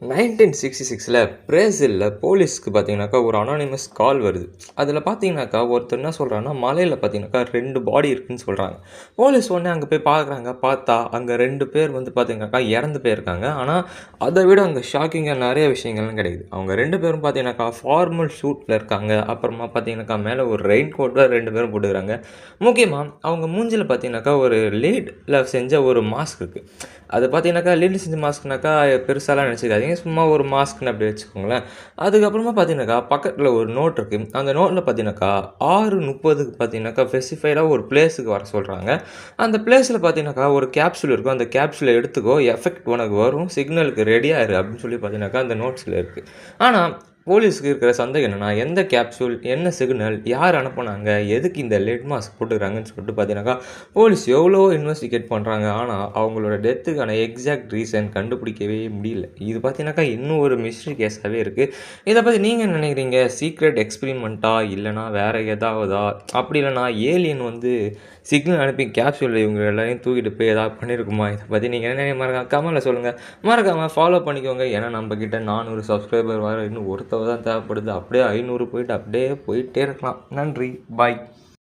1966ல் பிரேசிலில் போலீஸ்க்கு பார்த்தீங்கன்னாக்கா ஒரு அனானிமஸ் கால் வருது. அதில் பார்த்தீங்கன்னாக்கா ஒருத்தர் என்ன சொல்கிறான்னா, மலையில் பார்த்தீங்கன்னாக்கா 2 பாடி இருக்குதுன்னு சொல்கிறாங்க. போலீஸ் உடனே அங்கே போய் பார்க்குறாங்க. பார்த்தா அங்கே 2 பேர் வந்து பார்த்தீங்கன்னாக்கா இறந்து போயிருக்காங்க. ஆனால் அதை விட அங்கே ஷாக்கிங்காக நிறைய விஷயங்கள்லாம் கிடைக்குது. அவங்க 2 பேரும் பார்த்தீங்கன்னாக்கா ஃபார்மல் ஷூட்டில் இருக்காங்க. அப்புறமா பார்த்தீங்கன்னாக்கா மேலே ஒரு ரெயின் கோட் வேறு 2 பேரும் போட்டுக்கிறாங்க. முக்கியமாக அவங்க மூஞ்சில் பார்த்தீங்கன்னாக்கா ஒரு லீடில் செஞ்ச ஒரு மாஸ்க் இருக்குது. அது பார்த்தீங்கன்னாக்கா லீடில் செஞ்ச மாஸ்க்னாக்கா பெருசாலாம் நினச்சிக்காதீங்க. சும்மா ஒரு மாஸ்க்னு அப்படி வச்சுக்கோங்களேன். அதுக்கப்புறமா பார்த்தீங்கன்னாக்கா பக்கத்தில் ஒரு நோட் இருக்குது. அந்த நோட்டில் பார்த்தீங்கன்னாக்கா 6:30க்கு பார்த்தீங்கன்னாக்கா ஸ்பெசிஃபைடாக ஒரு பிளேஸுக்கு வர சொல்கிறாங்க. அந்த பிளேஸில் பார்த்தீங்கன்னாக்கா ஒரு கேப்சூல் இருக்கும். அந்த கேப்சூலை எடுத்துக்கோ, எஃபெக்ட் உனக்கு வரும், சிக்னலுக்கு ரெடியாக இரு அப்படின்னு சொல்லி பார்த்தீங்கன்னாக்கா அந்த நோட்ஸில் இருக்குது. ஆனால் போலீஸுக்கு இருக்கிற சந்தேகம் என்னென்னா, எந்த கேப்சூல், என்ன சிக்னல், யார் அனுப்புனாங்க, எதுக்கு இந்த லெட் மாஸ்க் போட்டுக்கிறாங்கன்னு சொல்லிட்டு பார்த்தீங்கன்னாக்கா போலீஸ் எவ்வளோ இன்வெஸ்டிகேட் பண்ணுறாங்க. ஆனால் அவங்களோட டெத்துக்கான எக்ஸாக்ட் ரீசன் கண்டுபிடிக்கவே முடியல. இது பார்த்தீங்கன்னாக்கா இன்னும் ஒரு மிஸ்ட்ரி கேஸாகவே இருக்குது. இதை பற்றி நீங்கள் என்ன நினைக்கிறீங்க? சீக்ரெட் எக்ஸ்பிரிமெண்ட்டா, இல்லைனா வேறு ஏதாவதா? அப்படி இல்லைனா ஏலியன் வந்து சிக்னல் அனுப்பி கேப்சூலில் இவங்க எல்லாரையும் தூக்கிட்டு போய் ஏதாவது பண்ணியிருக்குமா? இதை பற்றி நீங்கள் என்ன மறக்காம கமெண்ட்டில் சொல்லுங்கள். மறக்காமல் ஃபாலோ பண்ணிக்கோங்க. ஏன்னா நம்மக்கிட்ட 400 சப்ஸ்கிரைபர் வர இன்னும் ஒருத்தவ தான் தேவைப்படுது. அப்படியே 500 போயிட்டு அப்படியே போயிட்டே இருக்கலாம். நன்றி, பாய்.